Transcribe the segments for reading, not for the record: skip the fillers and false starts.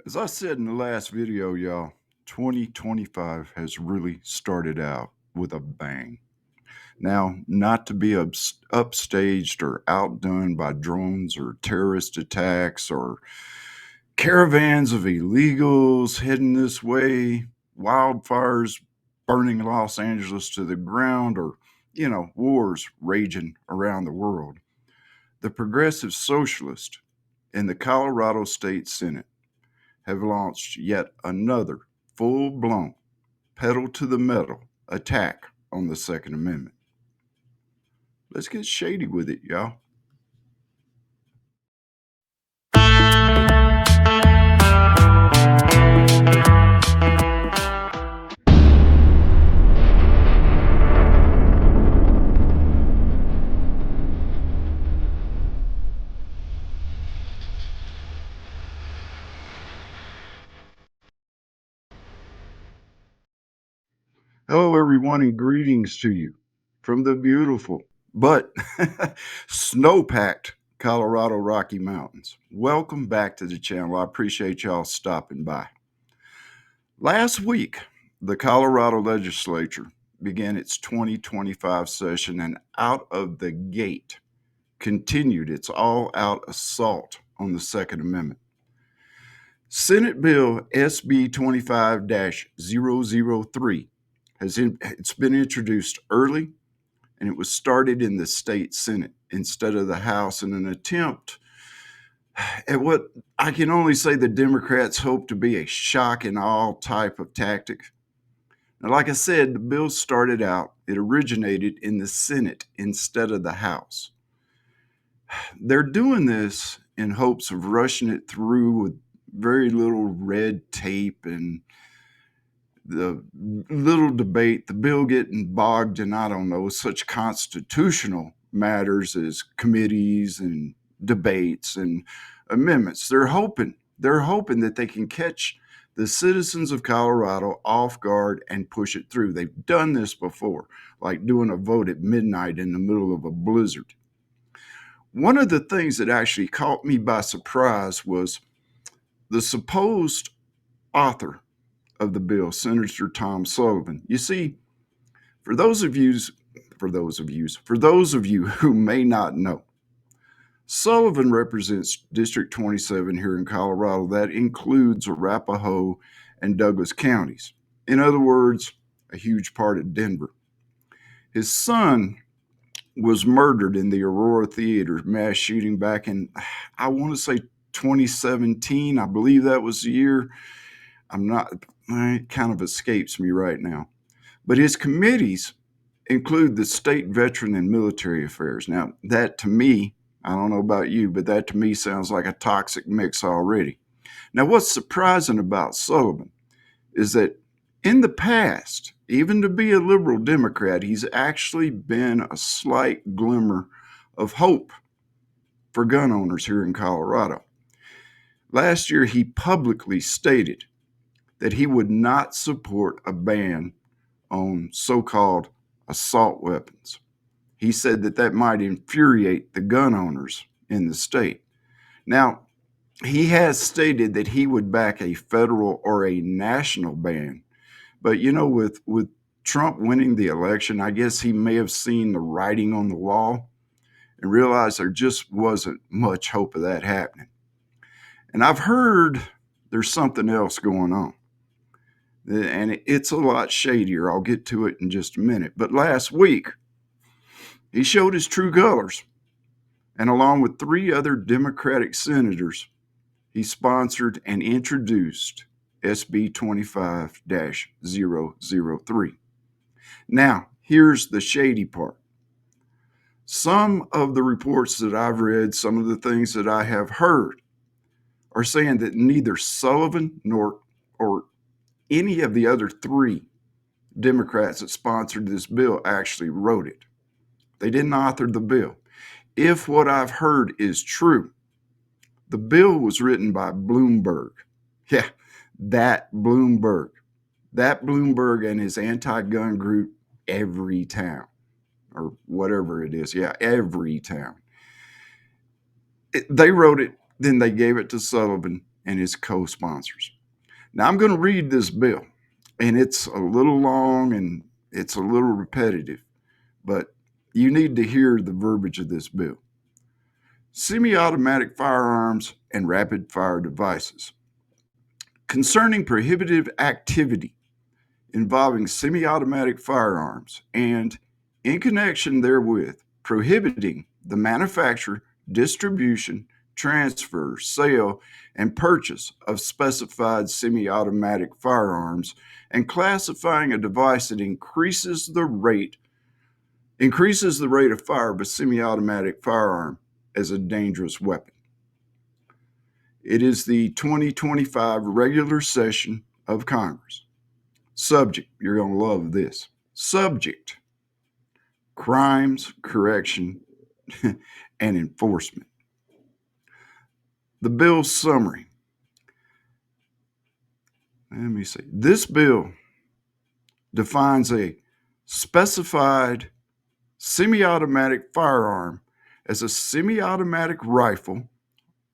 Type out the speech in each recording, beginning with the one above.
As I said in the last video, y'all, 2025 has really started out with a bang. Now, not to be upstaged or outdone by drones or terrorist attacks or caravans of illegals heading this way, wildfires burning Los Angeles to the ground, or, wars raging around the world. The progressive socialist in the Colorado State Senate have launched yet another full blown, pedal to the metal attack on the Second Amendment. Let's get shady with it, y'all. Hello, everyone, and greetings to you from the beautiful but snow packed Colorado Rocky Mountains. Welcome back to the channel. I appreciate y'all stopping by. Last week, the Colorado legislature began its 2025 session and out of the gate continued its all out assault on the Second Amendment. Senate Bill SB 25 003 it's been introduced early, and it was started in the state Senate instead of the House in an attempt at what I can only say the Democrats hope to be a shock and awe type of tactic. Now, like I said, the bill started out, it originated in the Senate instead of the House. They're doing this in hopes of rushing it through with very little red tape and the little debate, the bill getting bogged in, I don't know, such constitutional matters as committees and debates and amendments. They're hoping that they can catch the citizens of Colorado off guard and push it through. They've done this before, like doing a vote at midnight in the middle of a blizzard. One of the things that actually caught me by surprise was the supposed author of the bill, Senator Tom Sullivan. You see, for those of you who may not know, Sullivan represents District 27 here in Colorado. That includes Arapahoe and Douglas counties. In other words, a huge part of Denver. His son was murdered in the Aurora Theater mass shooting back in, I want to say 2017. I believe that was the year. It kind of escapes me right now. But his committees include the State Veteran and Military Affairs. Now, that to me, I don't know about you, but that to me sounds like a toxic mix already. Now, what's surprising about Sullivan is that in the past, even to be a liberal Democrat, he's actually been a slight glimmer of hope for gun owners here in Colorado. Last year, he publicly stated that he would not support a ban on so-called assault weapons. He said that might infuriate the gun owners in the state. Now, he has stated that he would back a federal or a national ban. But, with Trump winning the election, I guess he may have seen the writing on the wall and realized there just wasn't much hope of that happening. And I've heard there's something else going on. And it's a lot shadier. I'll get to it in just a minute. But last week, he showed his true colors. And along with 3 other Democratic senators, he sponsored and introduced SB 25 003. Now, here's the shady part. Some of the reports that I've read, some of the things that I have heard, are saying that neither Sullivan nor any of the other 3 Democrats that sponsored this bill actually wrote it. They didn't author the bill. If what I've heard is true, the bill was written by Bloomberg. Yeah, that Bloomberg. That Bloomberg and his anti-gun group, Everytown, or whatever it is. Yeah, Everytown. They wrote it, then they gave it to Sullivan, and his co-sponsors. Now, I'm going to read this bill, and it's a little long and it's a little repetitive, but you need to hear the verbiage of this bill. Semi-automatic firearms and rapid-fire devices. Concerning prohibitive activity involving semi-automatic firearms and, in connection therewith, prohibiting the manufacture, distribution, transfer, sale, and purchase of specified semi-automatic firearms and classifying a device that increases the rate of fire of a semi-automatic firearm as a dangerous weapon. It is the 2025 regular session of Congress. Subject, you're going to love this. Subject, crimes, correction, and enforcement. The bill's summary. Let me see. This bill defines a specified semi-automatic firearm as a semi-automatic rifle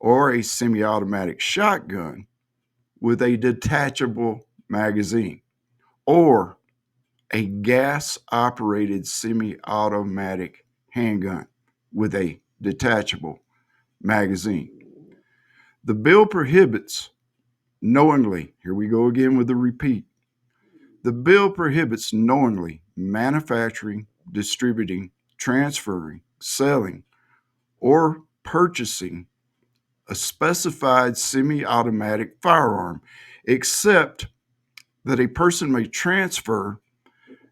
or a semi-automatic shotgun with a detachable magazine, or a gas-operated semi-automatic handgun with a detachable magazine. The bill prohibits knowingly, here we go again with the repeat, the bill prohibits knowingly manufacturing, distributing, transferring, selling, or purchasing a specified semi-automatic firearm, except that a person may transfer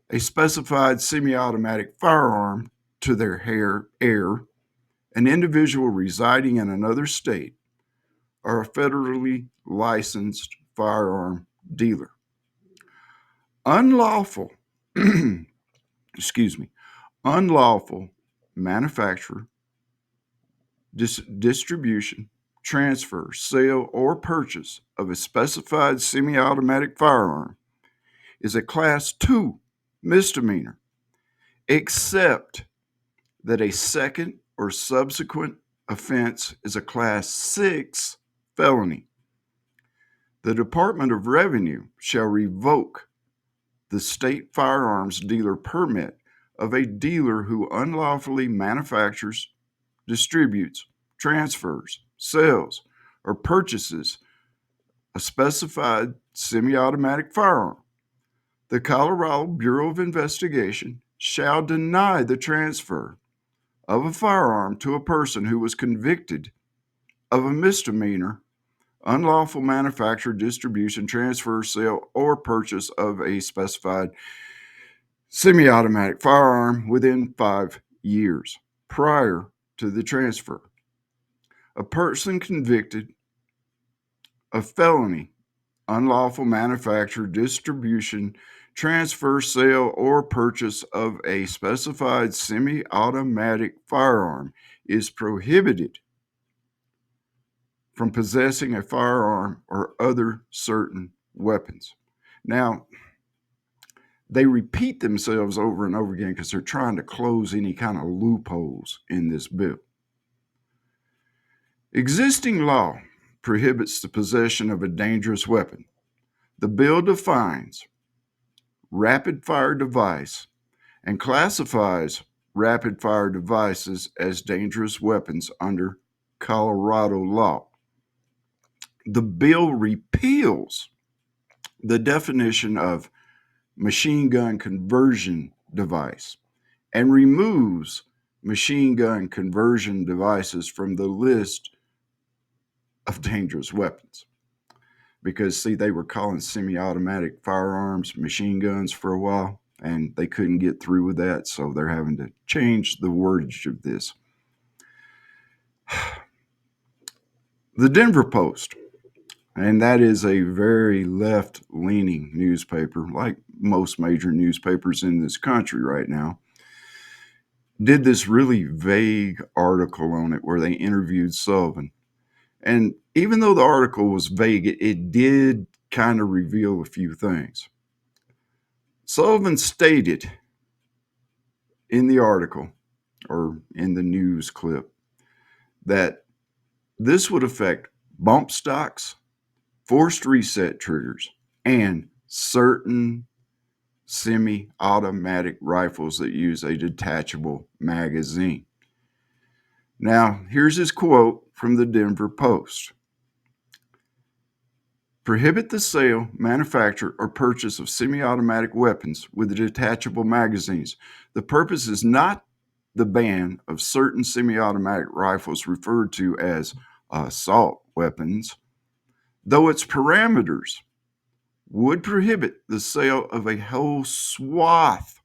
a specified semi-automatic firearm to their heir, an individual residing in another state, or a federally licensed firearm dealer. Unlawful, unlawful manufacture, distribution, transfer, sale, or purchase of a specified semi-automatic firearm is a Class 2 misdemeanor, except that a second or subsequent offense is a Class 6 felony. The Department of Revenue shall revoke the state firearms dealer permit of a dealer who unlawfully manufactures, distributes, transfers, sells, or purchases a specified semi-automatic firearm. The Colorado Bureau of Investigation shall deny the transfer of a firearm to a person who was convicted of a misdemeanor, unlawful manufacture, distribution, transfer, sale, or purchase of a specified semi-automatic firearm within 5 years prior to the transfer. A person convicted of felony, unlawful manufacture, distribution, transfer, sale, or purchase of a specified semi-automatic firearm is prohibited from possessing a firearm or other certain weapons. Now, they repeat themselves over and over again because they're trying to close any kind of loopholes in this bill. Existing law prohibits the possession of a dangerous weapon. The bill defines rapid-fire device and classifies rapid-fire devices as dangerous weapons under Colorado law. The bill repeals the definition of machine gun conversion device and removes machine gun conversion devices from the list of dangerous weapons. Because, see, they were calling semi-automatic firearms machine guns for a while, and they couldn't get through with that, so they're having to change the wordage of this. The Denver Post, and that is a very left-leaning newspaper, like most major newspapers in this country right now, did this really vague article on it where they interviewed Sullivan. And even though the article was vague, it did kind of reveal a few things. Sullivan stated in the article, or in the news clip, that this would affect bump stocks forced reset triggers, and certain semi-automatic rifles that use a detachable magazine. Now, here's his quote from the Denver Post. Prohibit the sale, manufacture, or purchase of semi-automatic weapons with detachable magazines. The purpose is not the ban of certain semi-automatic rifles referred to as assault weapons, though its parameters would prohibit the sale of a whole swath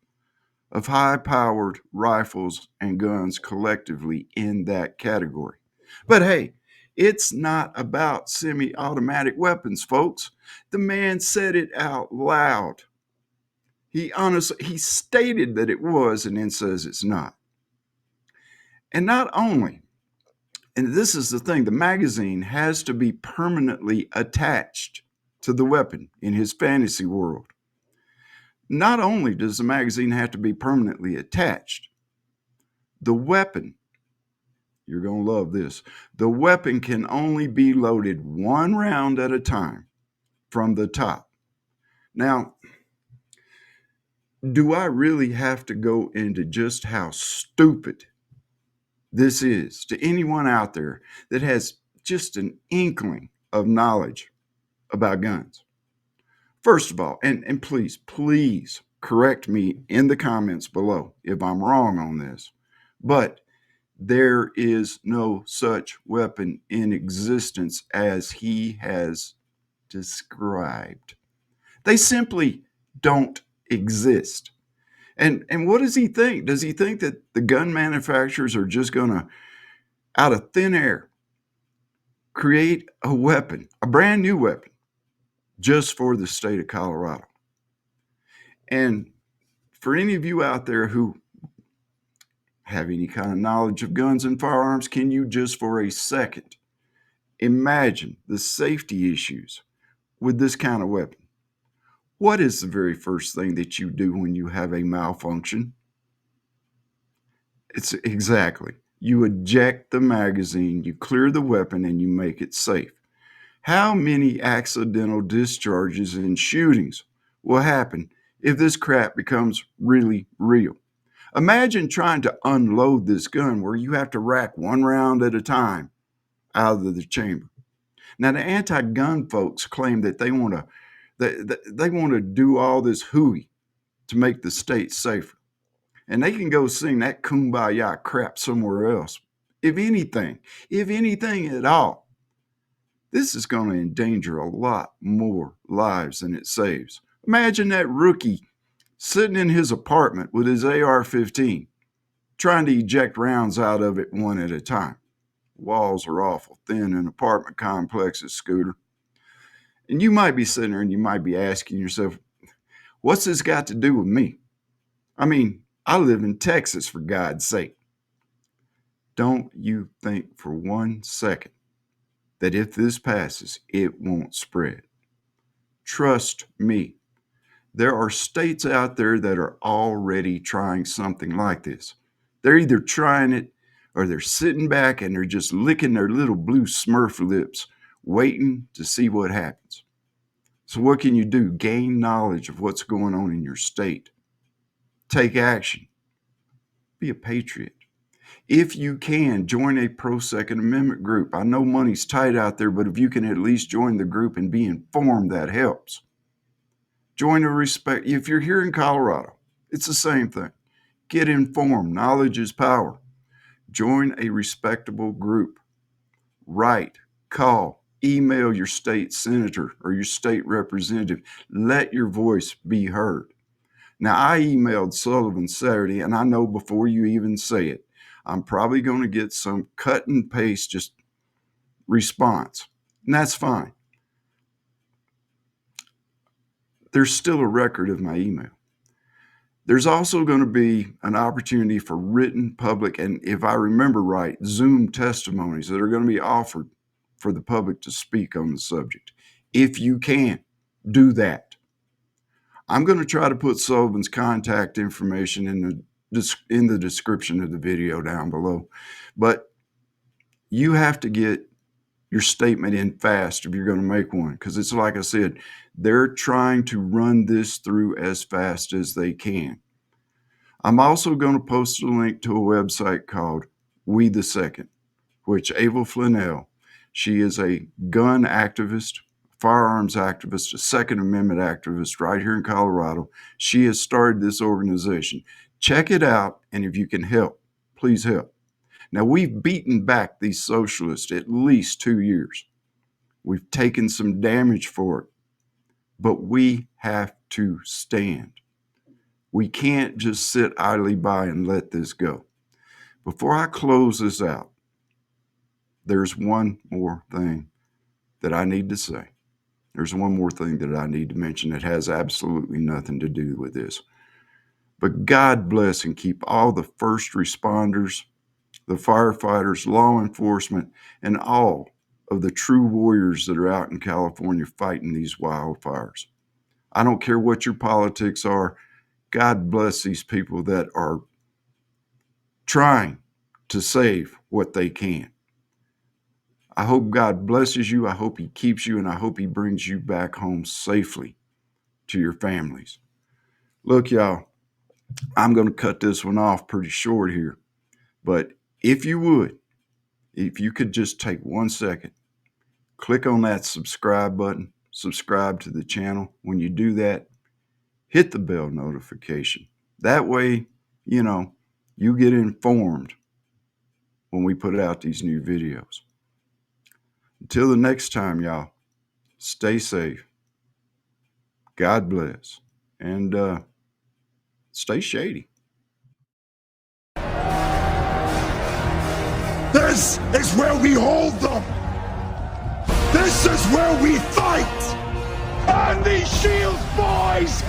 of high-powered rifles and guns collectively in that category. But hey, it's not about semi-automatic weapons, folks. The man said it out loud. He stated that it was and then says it's not. And not only, and this is the thing, the magazine has to be permanently attached to the weapon in his fantasy world. Not only does the magazine have to be permanently attached, the weapon, you're going to love this, the weapon can only be loaded one round at a time from the top. Now, do I really have to go into just how stupid this is to anyone out there that has just an inkling of knowledge about guns? First of all, and please correct me in the comments below if I'm wrong on this, but there is no such weapon in existence as he has described. They simply don't exist. And what does he think? Does he think that the gun manufacturers are just going to, out of thin air, create a weapon, a brand new weapon, just for the state of Colorado? And for any of you out there who have any kind of knowledge of guns and firearms, can you just for a second imagine the safety issues with this kind of weapon? What is the very first thing that you do when you have a malfunction? It's exactly, you eject the magazine, you clear the weapon, and you make it safe. How many accidental discharges and shootings will happen if this crap becomes really real? Imagine trying to unload this gun where you have to rack one round at a time out of the chamber. Now, the anti-gun folks claim that they want to do all this hooey to make the state safer, and they can go sing that kumbaya crap somewhere else. If anything at all, this is going to endanger a lot more lives than it saves. Imagine that rookie sitting in his apartment with his AR-15, trying to eject rounds out of it one at a time. Walls are awful thin in apartment complexes, Scooter. And you might be sitting there and you might be asking yourself, what's this got to do with me? I mean, I live in Texas, for God's sake. Don't you think for one second that if this passes, it won't spread? Trust me. There are states out there that are already trying something like this. They're either trying it or they're sitting back and they're just licking their little blue Smurf lips, waiting to see what happens. So what can you do? Gain knowledge of what's going on in your state. Take action. Be a patriot. If you can, join a pro-Second Amendment group. I know money's tight out there, but if you can at least join the group and be informed, that helps. Join a respect. If you're here in Colorado, it's the same thing. Get informed. Knowledge is power. Join a respectable group. Write, call, email your state senator or your state representative. Let your voice be heard. Now, I emailed Sullivan Saturday, and I know before you even say it, I'm probably going to get some cut and paste just response, and that's fine. There's still a record of my email. There's also going to be an opportunity for written, public, and if I remember right, Zoom testimonies that are going to be offered for the public to speak on the subject. If you can, do that. I'm going to try to put Sullivan's contact information in the description of the video down below. But you have to get your statement in fast if you're going to make one, because it's like I said, they're trying to run this through as fast as they can. I'm also going to post a link to a website called We the Second, which Ava Flanell, she is a gun activist, firearms activist, a Second Amendment activist right here in Colorado. She has started this organization. Check it out, and if you can help, please help. Now, we've beaten back these socialists at least 2 years. We've taken some damage for it, but we have to stand. We can't just sit idly by and let this go. Before I close this out, there's one more thing that I need to say. There's one more thing that I need to mention that has absolutely nothing to do with this. But God bless and keep all the first responders, the firefighters, law enforcement, and all of the true warriors that are out in California fighting these wildfires. I don't care what your politics are. God bless these people that are trying to save what they can. I hope God blesses you. I hope he keeps you, and I hope he brings you back home safely to your families. Look, y'all, I'm going to cut this one off pretty short here. But if you could just take 1 second, click on that subscribe button, subscribe to the channel. When you do that, hit the bell notification. That way, you get informed when we put out these new videos. Until the next time, y'all, stay safe. God bless. And stay shady. This is where we hold them. This is where we fight. And these shields, boys!